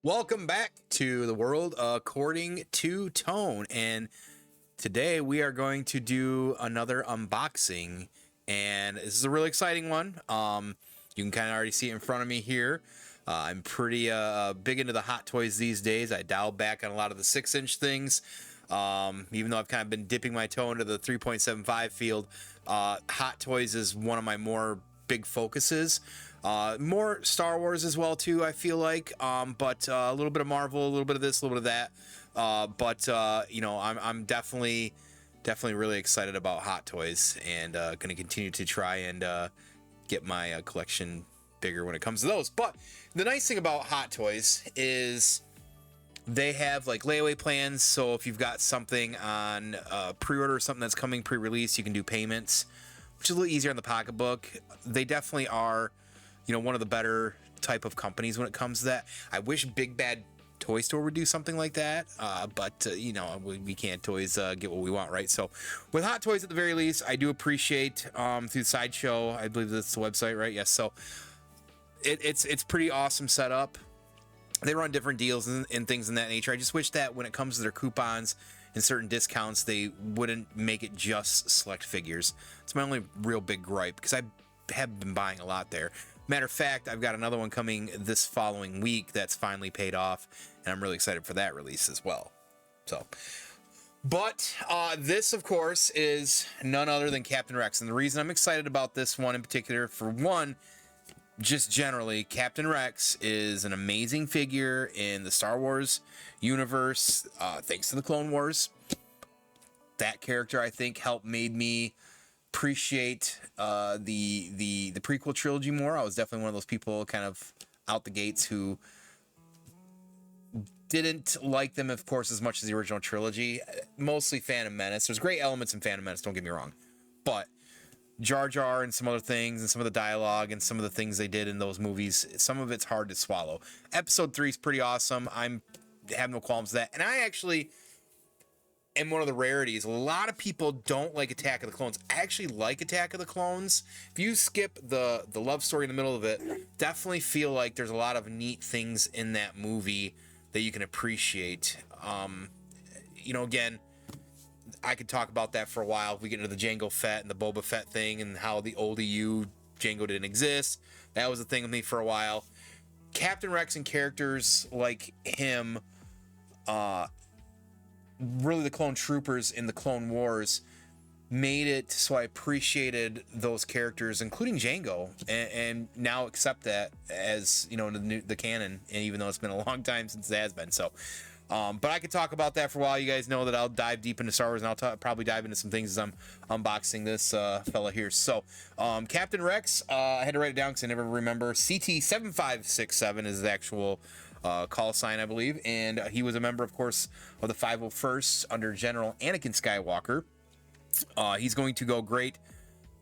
Welcome back to the world according to Tone, and today we are going to do another unboxing, and this is a really exciting one. You can kind of already see it in front of me here. I'm pretty big into the Hot Toys these days. I dialed back on a lot of the 6-inch things, even though I've kind of been dipping my toe into the 3.75 field. Hot Toys is one of my more big focuses. More Star Wars as well too, I feel like, but a little bit of Marvel, a little bit of this, a little bit of that. But you know, I'm definitely really excited about Hot Toys, and going to continue to try and get my collection bigger when it comes to those. But the nice thing about Hot Toys is they have like layaway plans, so if you've got something on pre-order or something that's coming pre-release, you can do payments, which is a little easier on the pocketbook. They definitely are, you know, one of the better type of companies when it comes to that. I wish Big Bad Toy Store would do something like that, but you know, we can't always get what we want, right? So with Hot Toys at the very least, I do appreciate through Sideshow, I believe that's the website, right? Yes. So it's pretty awesome setup. They run different deals and things in that nature. I just wish that when it comes to their coupons and certain discounts, they wouldn't make it just select figures. It's my only real big gripe, because I have been buying a lot there. Matter of fact, I've got another one coming this following week that's finally paid off, and I'm really excited for that release as well. So, but this, of course, is none other than Captain Rex, and the reason I'm excited about this one in particular, for one, just generally, Captain Rex is an amazing figure in the Star Wars universe, thanks to the Clone Wars. That character, I think, helped made me appreciate the prequel trilogy more. I was definitely one of those people kind of out the gates who didn't like them, of course, as much as the original trilogy. Mostly Phantom Menace. There's great elements in Phantom Menace, don't get me wrong, but Jar Jar and some other things, and some of the dialogue and some of the things they did in those movies, some of it's hard to swallow. Episode 3 is pretty awesome. I have no qualms with that, and I actually am one of the rarities. A lot of people don't like Attack of the Clones. I actually like Attack of the Clones. If you skip the love story in the middle of it, definitely feel like there's a lot of neat things in that movie that you can appreciate. You know, again, I could talk about that for a while. If we get into the Jango Fett and the Boba Fett thing and how the old EU Jango didn't exist, that was a thing with me for a while. Captain Rex and characters like him, really the clone troopers in the Clone Wars, made it so I appreciated those characters, including Jango, and now accept that as, you know, the canon, and even though it's been a long time since it has been. So but I could talk about that for a while. You guys know that I'll dive deep into Star Wars, and I'll probably dive into some things as I'm unboxing this fella here. So Captain Rex, I had to write it down because I never remember. CT7567 is the actual call sign, I believe, and he was a member, of course, of the 501st under General Anakin Skywalker. He's going to go great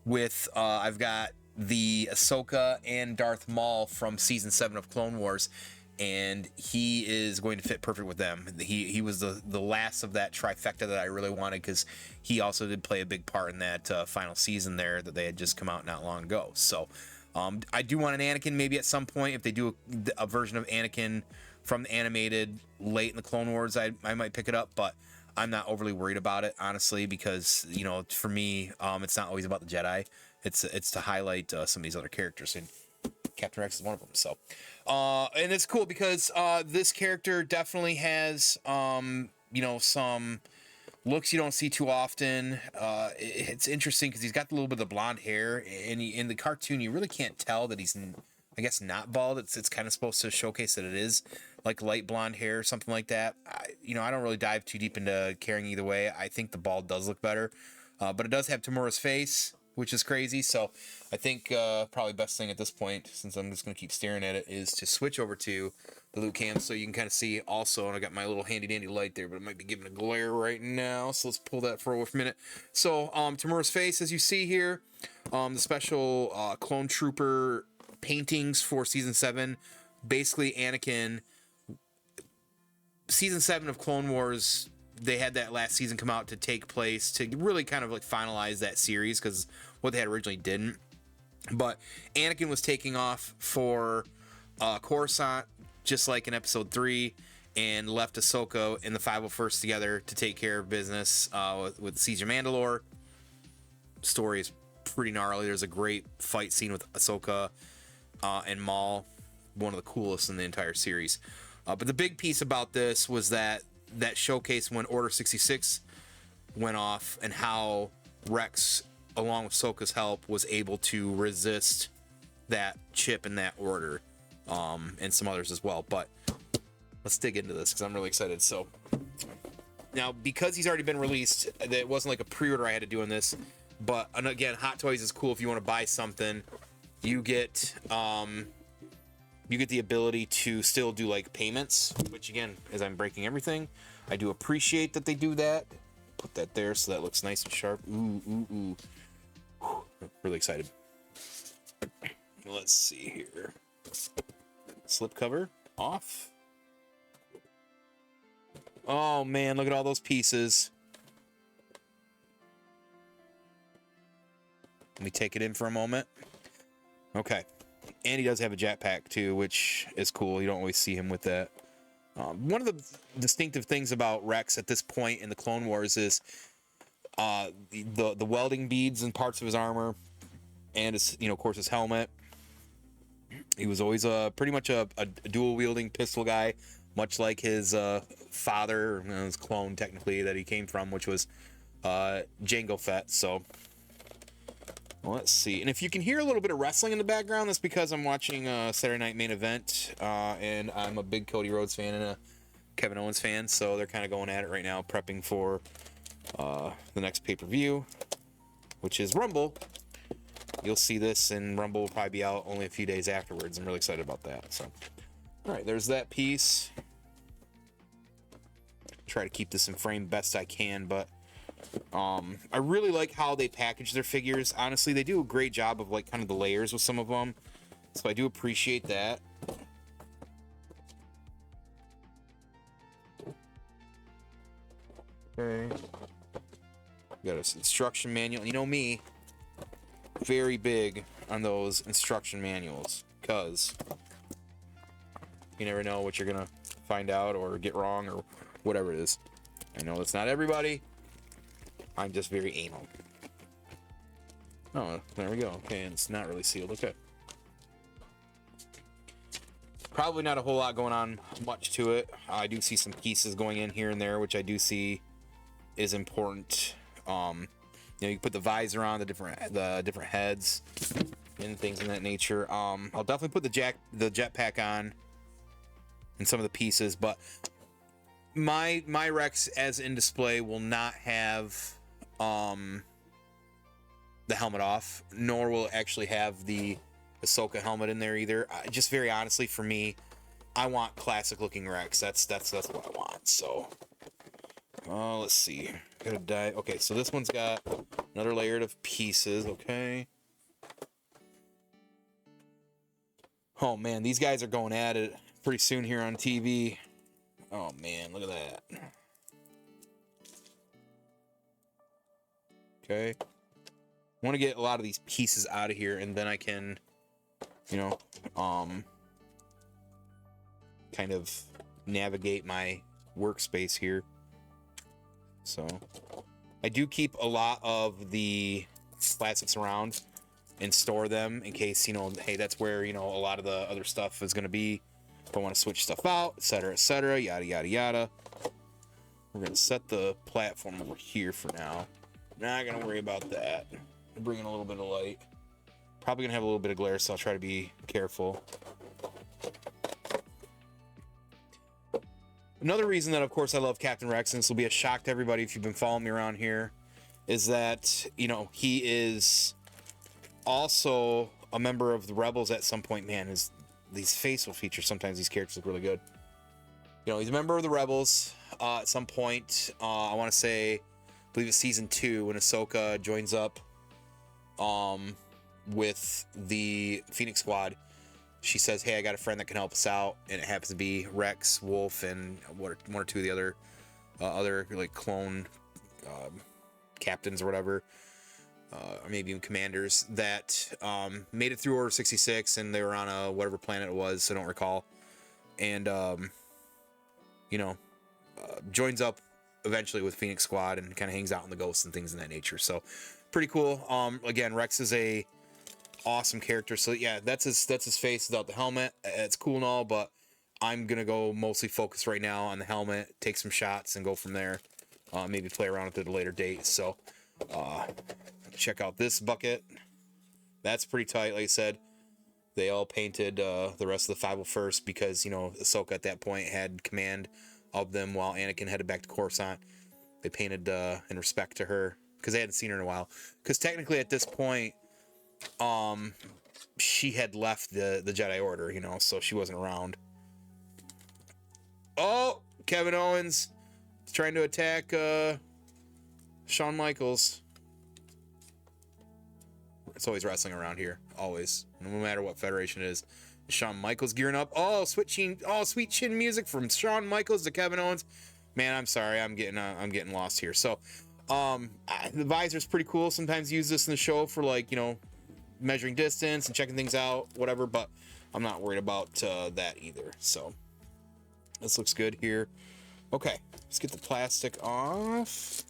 with, I've got the Ahsoka and Darth Maul from Season 7 of Clone Wars, and he is going to fit perfect with them. He was the last of that trifecta that I really wanted, because he also did play a big part in that final season there that they had just come out not long ago. So I do want an Anakin maybe at some point. If they do a version of Anakin from the animated late in the Clone Wars, I might pick it up, but I'm not overly worried about it, honestly, because, you know, for me, it's not always about the Jedi. It's to highlight some of these other characters, and Captain Rex is one of them. So and it's cool because this character definitely has you know, some looks you don't see too often. It's interesting because he's got a little bit of blonde hair, and in the cartoon you really can't tell that he's, I guess, not bald. It's kind of supposed to showcase that it is like light blonde hair or something like that. You know, I don't really dive too deep into caring either way. I think the bald does look better, but it does have Tamura's face, which is crazy. So I think probably best thing at this point, since I'm just going to keep staring at it, is to switch over to the Luke cam so you can kind of see also. And I got my little handy dandy light there, but it might be giving a glare right now. So let's pull that for a minute. So Tamura's face, as you see here, the special clone trooper paintings for Season 7, basically Anakin. Season 7 of Clone Wars, they had that last season come out to take place to really kind of like finalize that series, because what they had originally didn't. But Anakin was taking off for Coruscant, just like in episode 3, and left Ahsoka and the 501st together to take care of business with Siege of Mandalore. Story is pretty gnarly. There's a great fight scene with Ahsoka and Maul, one of the coolest in the entire series. But the big piece about this was that showcase when Order 66 went off, and how Rex, along with Ahsoka's help, was able to resist that chip in that order, and some others as well. But let's dig into this because I'm really excited. So now, because he's already been released, it wasn't like a pre-order I had to do on this. But, and again, Hot Toys is cool. If you want to buy something, you get the ability to still do like payments, which again, as I'm breaking everything, I do appreciate that they do that. Put that there so that looks nice and sharp. Ooh, ooh, ooh. Whew, really excited. Let's see here. Slip cover off. Oh man, look at all those pieces. Let me take it in for a moment. Okay. And he does have a jetpack too, which is cool. You don't always see him with that. One of the distinctive things about Rex at this point in the Clone Wars is the welding beads and parts of his armor, and his, of course, his helmet. He was always pretty much a dual wielding pistol guy, much like his father, his clone technically that he came from, which was Jango Fett. So let's see. And if you can hear a little bit of wrestling in the background, that's because I'm watching Saturday Night Main Event, and I'm a big Cody Rhodes fan and a Kevin Owens fan, so they're kind of going at it right now, prepping for the next pay-per-view, which is Rumble. You'll see this, and Rumble will probably be out only a few days afterwards. I'm really excited about that. So, all right, there's that piece. Try to keep this in frame best I can, but I really like how they package their figures. Honestly, they do a great job of like kind of the layers with some of them, so I do appreciate that. Okay, got an instruction manual. You know me, very big on those instruction manuals, because you never know what you're gonna find out or get wrong or whatever it is. I know it's not everybody. I'm just very anal. Oh, there we go. Okay, and it's not really sealed. Okay. Probably not a whole lot going on much to it. I do see some pieces going in here and there, which I do see is important. You can put the visor on, the different heads and things in that nature. I'll definitely put the jetpack on and some of the pieces, but my Rex as in display will not have the helmet off, nor will it actually have the Ahsoka helmet in there either. Just very honestly, for me, I want classic looking Rex. That's what I want. So let's see. Gotta die. Okay, so this one's got another layer of pieces. Okay. Oh man, these guys are going at it pretty soon here on TV. Oh man, look at that. Okay. I want to get a lot of these pieces out of here, and then I can, kind of navigate my workspace here. So I do keep a lot of the classics around and store them in case, hey, that's where, a lot of the other stuff is going to be. If I want to switch stuff out, etc., yada, yada, yada. We're going to set the platform over here for now. Not going to worry about that. Bring in a little bit of light. Probably going to have a little bit of glare, so I'll try to be careful. Another reason that, of course, I love Captain Rex, and this will be a shock to everybody if you've been following me around here, is that, he is also a member of the Rebels at some point. Man, these facial features, sometimes these characters look really good. He's a member of the Rebels at some point. I want to say, I believe it's season 2 when Ahsoka joins up with the Phoenix Squad. She says, hey, I got a friend that can help us out, and it happens to be Rex, Wolf, and one or two of the other like clone captains or whatever, or maybe even commanders that made it through Order 66, and they were on whatever planet it was, I don't recall. and you know, joins up eventually with Phoenix Squad and kind of hangs out in the ghosts and things in that nature. So pretty cool. Again, Rex is a awesome character. So yeah, that's his face without the helmet. It's cool and all, but I'm gonna go mostly focus right now on the helmet, take some shots, and go from there. Maybe play around with it at a later date. So check out this bucket. That's pretty tight. Like I said, they all painted the rest of the 501st because, you know, Ahsoka at that point had command of them while Anakin headed back to Coruscant. They painted in respect to her because they hadn't seen her in a while. Because technically at this point, she had left the Jedi Order, you know, so she wasn't around. Oh, Kevin Owens is trying to attack Shawn Michaels. It's always wrestling around here, always, no matter what federation it is. Shawn Michaels gearing up. Oh, sweet chin music from Shawn Michaels to Kevin Owens. Man, I'm sorry, I'm getting lost here. So, the visor's pretty cool. Sometimes use this in the show for, like, you know, measuring distance and checking things out, whatever. But I'm not worried about that either. So this looks good here. Okay, let's get the plastic off.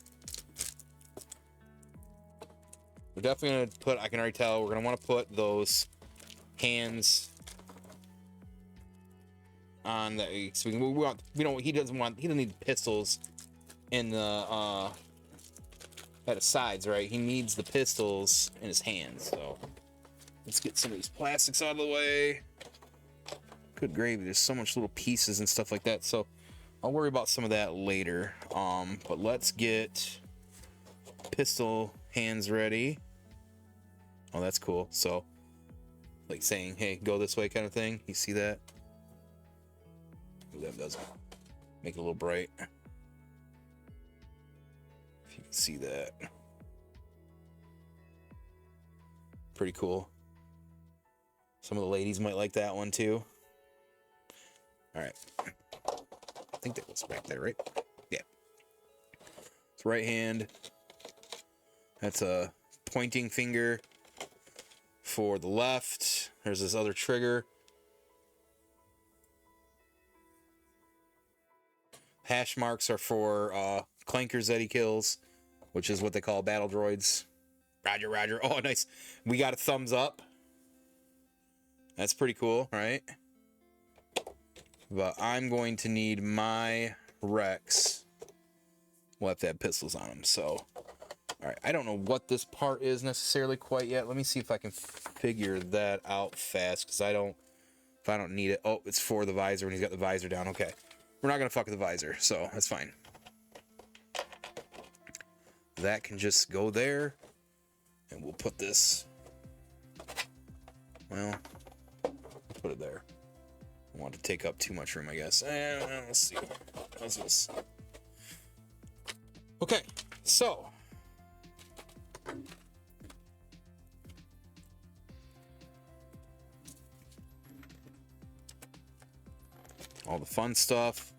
We're definitely gonna put, I can already tell, we're gonna want to put those hands on the, so he doesn't need pistols in the at his sides, right? He needs the pistols in his hands. So let's get some of these plastics out of the way. Good gravy, there's so much little pieces and stuff like that, so I'll worry about some of that later. But let's get pistol hands ready. Oh, that's cool. So, like saying, hey, go this way kind of thing. You see that? Ooh, that does make it a little bright. If you can see that. Pretty cool. Some of the ladies might like that one too. All right. I think that was back there, right? Yeah. It's right hand. That's a pointing finger for the left. There's this other trigger. Hash marks are for clankers that he kills, which is what they call battle droids. Roger, roger. Oh, nice. We got a thumbs up. That's pretty cool, right? But I'm going to need my Rex. We'll have to have pistols on him, so... Alright, I don't know what this part is necessarily quite yet. Let me see if I can figure that out fast, because if I don't need it... Oh, it's for the visor, when he's got the visor down. Okay. We're not going to fuck with the visor, so that's fine. That can just go there, and we'll put this... Well, put it there. I don't want to take up too much room, I guess. Let's see. How's this? Okay, so... all the fun stuff.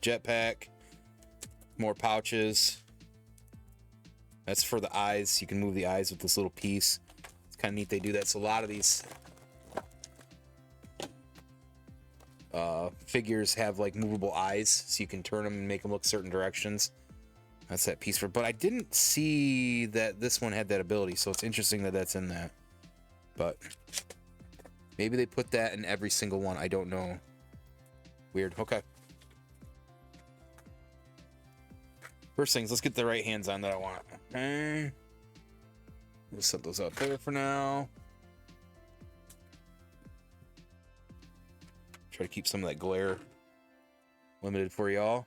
Jetpack. More pouches. That's for the eyes. You can move the eyes with this little piece. It's kind of neat they do that. So a lot of these figures have like movable eyes, so you can turn them and make them look certain directions. That's that piece for, but I didn't see that this one had that ability, so it's interesting that that's in that. But maybe they put that in every single one. I don't know. Weird. Okay. First things, let's get the right hands on that I want. Okay. We'll set those up there for now. Try to keep some of that glare limited for y'all.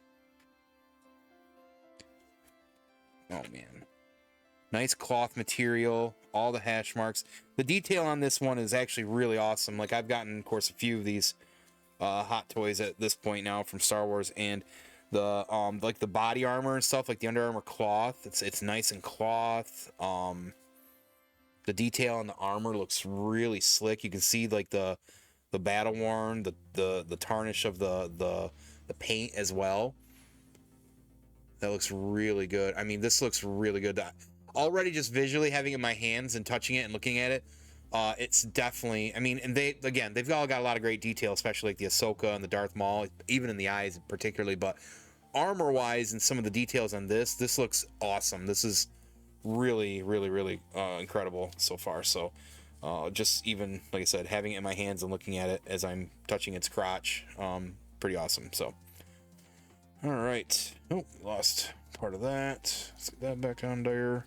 Oh man. Nice cloth material, all the hash marks. The detail on this one is actually really awesome. Like, I've gotten, of course, a few of these hot toys at this point now from Star Wars, and the like the body armor and stuff, like the Under Armour cloth, it's nice and cloth. The detail on the armor looks really slick. You can see like the battle worn, the tarnish of the paint as well. That looks really good. I mean, this looks really good. Already just visually having it in my hands and touching it and looking at it It's definitely, I mean, and they've all got a lot of great detail, especially like the Ahsoka and the Darth Maul, even in the eyes particularly, but armor wise and some of the details on this looks awesome. This is really, really, really incredible so far. So just even, like I said, having it in my hands and looking at it as I'm touching its crotch, pretty awesome. So, all right. Oh, lost part of that. Let's get that back on there.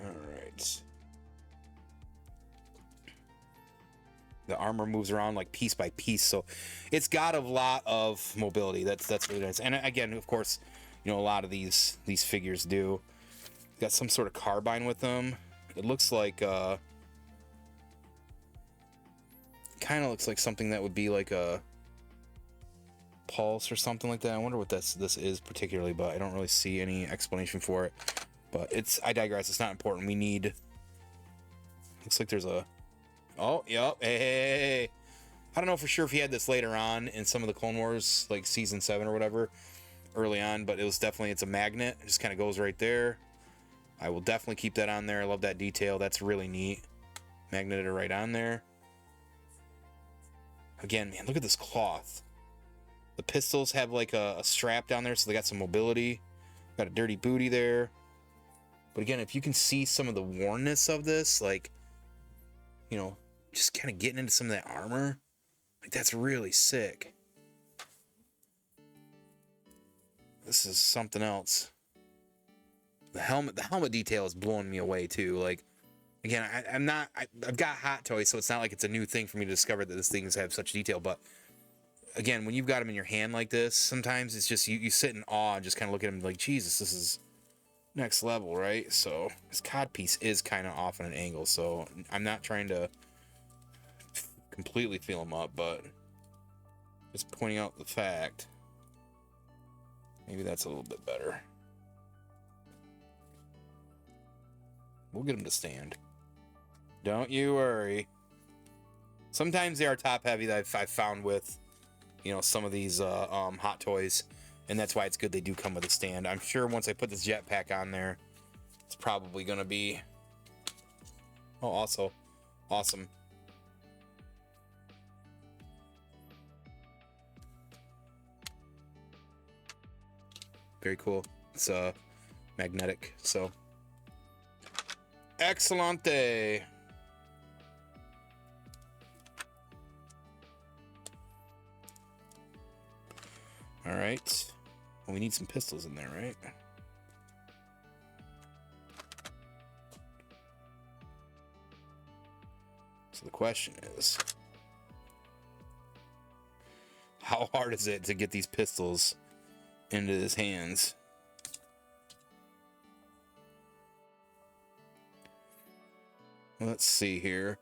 All right. The armor moves around like piece by piece, so it's got a lot of mobility. That's really nice. And again, of course, you know, a lot of these figures do. Got some sort of carbine with them. It looks like kind of looks like something that would be like a pulse or something like that. I wonder what this is particularly, but I don't really see any explanation for it. But I digress. It's not important. We need. Looks like there's a. Oh, yep. Hey. I don't know for sure if he had this later on in some of the Clone Wars, like season 7 or whatever, early on. But it's a magnet. It just kind of goes right there. I will definitely keep that on there. I love that detail. That's really neat. Magneted right on there. Again, man, look at this cloth. The pistols have like a strap down there, so they got some mobility. Got a dirty booty there. But again, if you can see some of the wornness of this, like, you know, just kind of getting into some of that armor, like, that's really sick. This is something else. The helmet detail is blowing me away too. Like, again, I've got Hot Toys, so it's not like it's a new thing for me to discover that these things have such detail. But again, when you've got them in your hand like this, sometimes it's just you sit in awe and just kind of look at them like, Jesus, this is next level, right? So this cod piece is kind of off on an angle, so I'm not trying to completely feel them up, but just pointing out the fact. Maybe that's a little bit better. We'll get them to stand. Don't you worry. Sometimes they are top heavy that I've found with, you know, some of these Hot Toys, and that's why it's good they do come with a stand. I'm sure once I put this jetpack on there, it's probably gonna be also awesome. Very cool. It's magnetic, so excellente. All right. Well, we need some pistols in there, right? So the question is, how hard is it to get these pistols into his hands? Let's see here.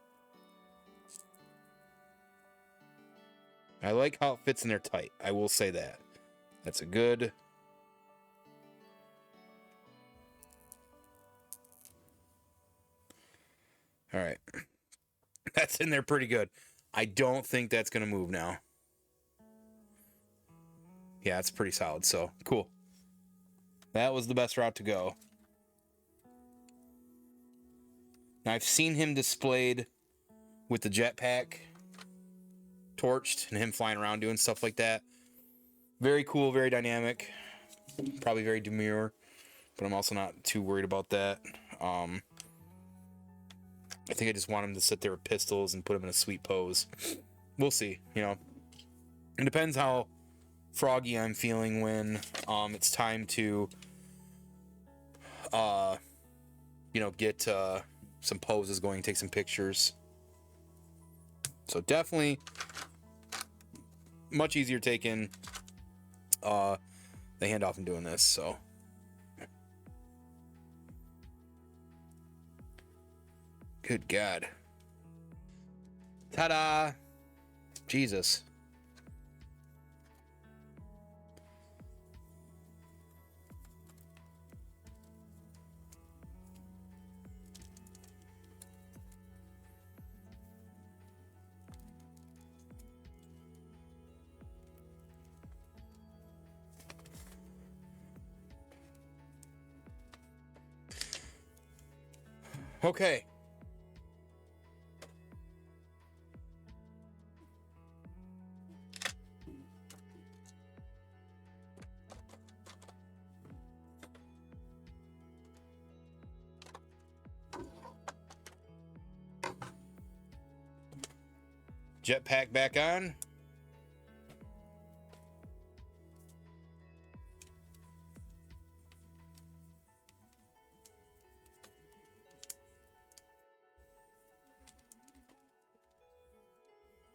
I like how it fits in there tight. I will say that. That's a good. All right. That's in there pretty good. I don't think that's going to move now. Yeah, it's pretty solid. So, cool. That was the best route to go. Now, I've seen him displayed with the jetpack torched and him flying around doing stuff like that. Very cool, very dynamic. Probably very demure, but I'm also not too worried about that. I think I just want him to sit there with pistols and put him in a sweet pose. We'll see, you know. It depends how froggy I'm feeling when it's time to you know, get some poses going, take some pictures. So definitely much easier taking the handoff and doing this. So good God. Ta-da! Jesus. Okay. Jetpack back on.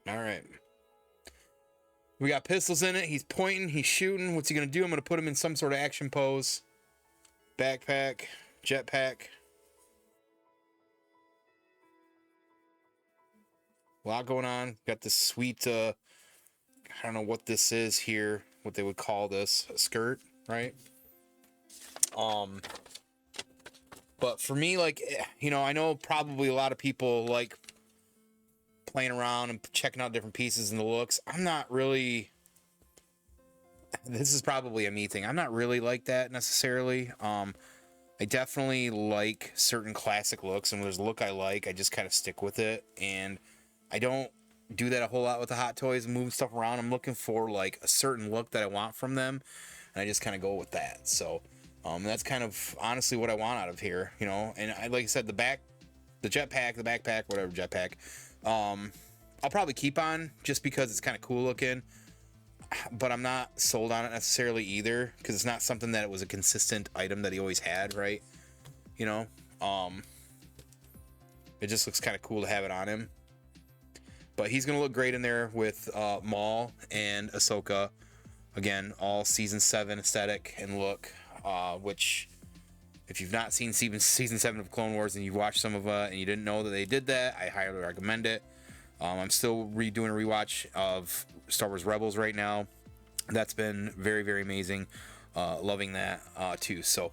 All right. We got pistols in it. He's pointing. He's shooting. What's he going to do? I'm going to put him in some sort of action pose. Backpack. Jetpack. A lot going on. Got this sweet, I don't know what this is here. What they would call this. A skirt, right? But for me, like, you know, I know probably a lot of people like playing around and checking out different pieces and the looks. I'm not really, this is probably a me thing. I'm not really like that necessarily. I definitely like certain classic looks, and when there's a look I like, I just kind of stick with it. And I don't do that a whole lot with the Hot Toys, moving stuff around. I'm looking for like a certain look that I want from them, and I just kind of go with that. So that's kind of honestly what I want out of here, you know. And like I said, the jetpack, the backpack, whatever jetpack, I'll probably keep on just because it's kind of cool looking. But I'm not sold on it necessarily either, because it's not something that it was a consistent item that he always had, right? You know, it just looks kind of cool to have it on him. But he's gonna look great in there with Maul and Ahsoka. Again, all season 7 aesthetic and look. Which, if you've not seen season 7 of Clone Wars and you've watched some of it and you didn't know that they did that, I highly recommend it. I'm still doing a rewatch of Star Wars Rebels right now. That's been very, very amazing. Loving that too. So,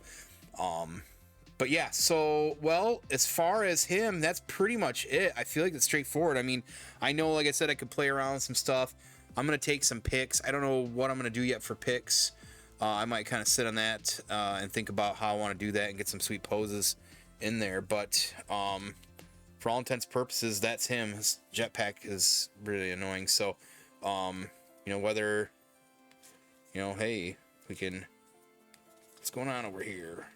but yeah, so, well, as far as him, that's pretty much it. I feel like it's straightforward. I mean, I know, like I said, I could play around with some stuff. I'm going to take some pics. I don't know what I'm going to do yet for pics. I might kind of sit on that and think about how I want to do that and get some sweet poses in there. But for all intents and purposes, that's him. His jetpack is really annoying. So, you know, whether, you know, hey, we can, what's going on over here?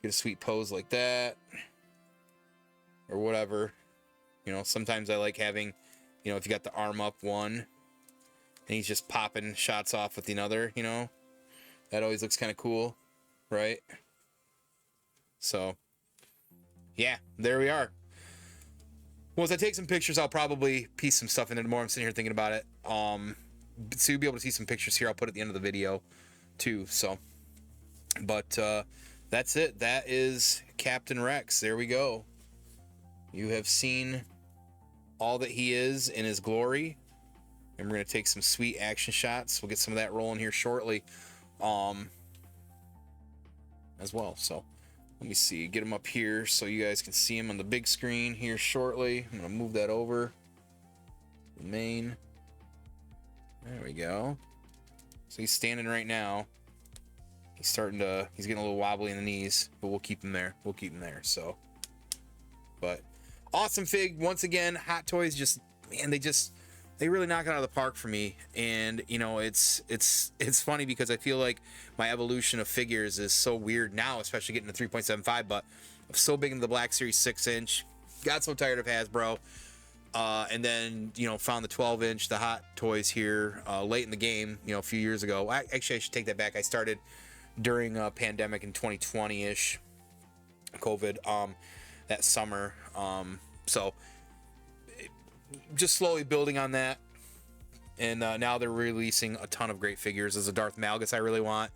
Get a sweet pose like that or whatever. You know, sometimes I like having, you know, if you got the arm up one and he's just popping shots off with another, you know, that always looks kind of cool, right? So, yeah, there we are. Well, as I take some pictures, I'll probably piece some stuff in it more. I'm sitting here thinking about it. So you'll be able to see some pictures here. I'll put at the end of the video too. So, but that's it. That is Captain Rex. There we go. You have seen all that he is in his glory. And we're going to take some sweet action shots. We'll get some of that rolling here shortly as well. So let me see. Get him up here so you guys can see him on the big screen here shortly. I'm going to move that over. The main. There we go. So he's standing right now. He's getting a little wobbly in the knees, but we'll keep him there. We'll keep him there. So, but awesome fig. Once again, Hot Toys just, man, they really knock it out of the park for me. And, you know, it's funny because I feel like my evolution of figures is so weird now, especially getting to 3.75, but I'm so big into the Black Series 6-inch. Got so tired of Hasbro. And then, you know, found the 12-inch, the Hot Toys here late in the game, you know, a few years ago. Actually, I should take that back. I started during a pandemic in 2020-ish, COVID, that summer. So just slowly building on that. And now they're releasing a ton of great figures. There's a Darth Malgus I really want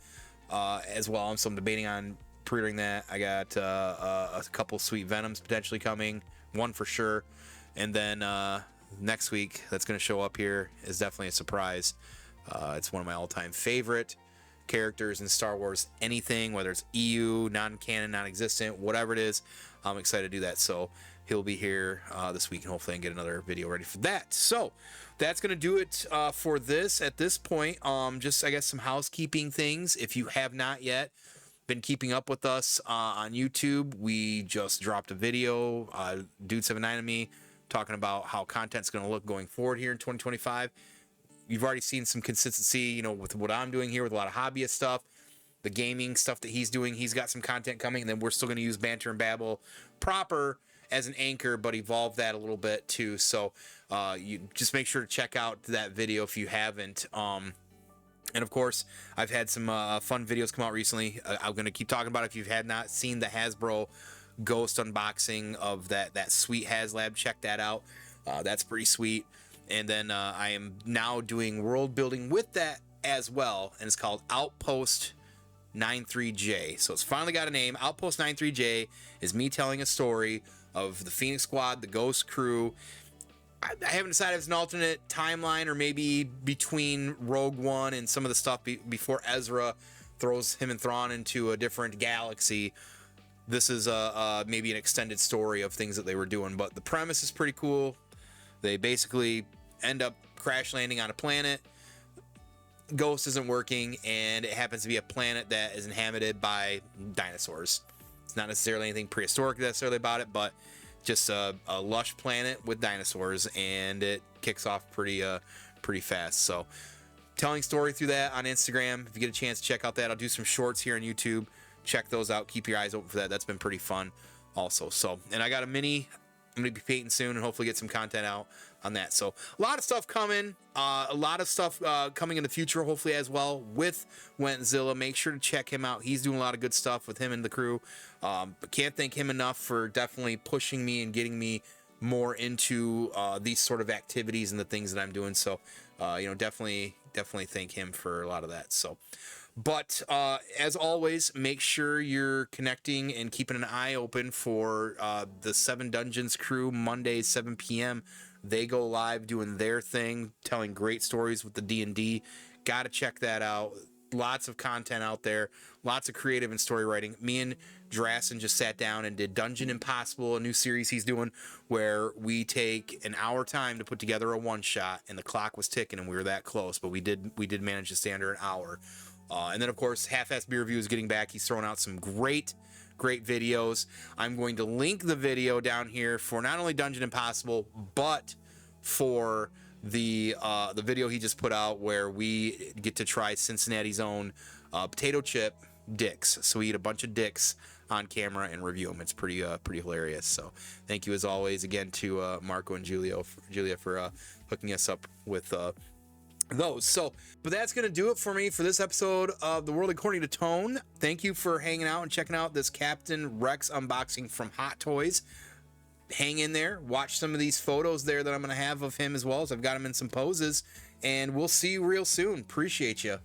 as well. So I'm debating on pre-ordering that. I got a couple sweet Venoms potentially coming, one for sure. And then next week, that's going to show up here, is definitely a surprise. It's one of my all-time favorite characters in Star Wars. Anything, whether it's EU, non-canon, non-existent, whatever it is, I'm excited to do that. So he'll be here this week, and hopefully I can get another video ready for that. So that's going to do it for this at this point. Just, I guess, some housekeeping things. If you have not yet been keeping up with us on YouTube, we just dropped a video, Dude79 and me, talking about how content's going to look going forward here in 2025. You've already seen some consistency, you know, with what I'm doing here with a lot of hobbyist stuff, the gaming stuff that he's doing. He's got some content coming, and then we're still going to use Banter and Babble proper as an anchor, but evolve that a little bit too. So you just make sure to check out that video if you haven't. And of course, I've had some fun videos come out recently. I'm going to keep talking about it. If you have not seen the Hasbro Ghost unboxing of that sweet HasLab, check that out. That's pretty sweet. And then I am now doing world building with that as well, and it's called Outpost 93J. So it's finally got a name. Outpost 93J is me telling a story of the Phoenix Squad, the Ghost crew. I haven't decided if it's an alternate timeline or maybe between Rogue One and some of the stuff before Ezra throws him and Thrawn into a different galaxy. This is maybe an extended story of things that they were doing, but the premise is pretty cool. They basically end up crash landing on a planet. Ghost isn't working, and it happens to be a planet that is inhabited by dinosaurs. It's not necessarily anything prehistoric necessarily about it, but just a lush planet with dinosaurs, and it kicks off pretty fast. So telling story through that on Instagram. If you get a chance, check out that. I'll do some shorts here on YouTube. Check those out. Keep your eyes open for that. That's been pretty fun also. So, and I got a mini I'm going to be painting soon and hopefully get some content out on that. So a lot of stuff coming, a lot of stuff coming in the future, hopefully as well, with Wentzilla. Make sure to check him out. He's doing a lot of good stuff with him and the crew. But can't thank him enough for definitely pushing me and getting me more into these sort of activities and the things that I'm doing. So, you know, definitely thank him for a lot of that. So, but as always, make sure you're connecting and keeping an eye open for the 7 Dungeons crew, Mondays, 7 p.m. They go live doing their thing, telling great stories with the D&D. Got to check that out. Lots of content out there, lots of creative and story writing. Me and Drassen just sat down and did Dungeon Impossible, a new series he's doing where we take an hour time to put together a one-shot, and the clock was ticking and we were that close, but we did manage to stay under an hour. And then, of course, Half-Assed Beer Review is getting back. He's throwing out some great videos. I'm going to link the video down here for not only Dungeon Impossible, but for the video he just put out where we get to try Cincinnati's own potato chip dicks. So we eat a bunch of dicks on camera and review them. It's pretty hilarious. So thank you as always again to Marco and Julia for hooking us up with those. So, but that's gonna do it for me for this episode of The World According to Tone. Thank you for hanging out and checking out this Captain Rex unboxing from Hot Toys. Hang in there, watch some of these photos there that I'm gonna have of him as well, as I've got him in some poses, and we'll see you real soon. Appreciate you.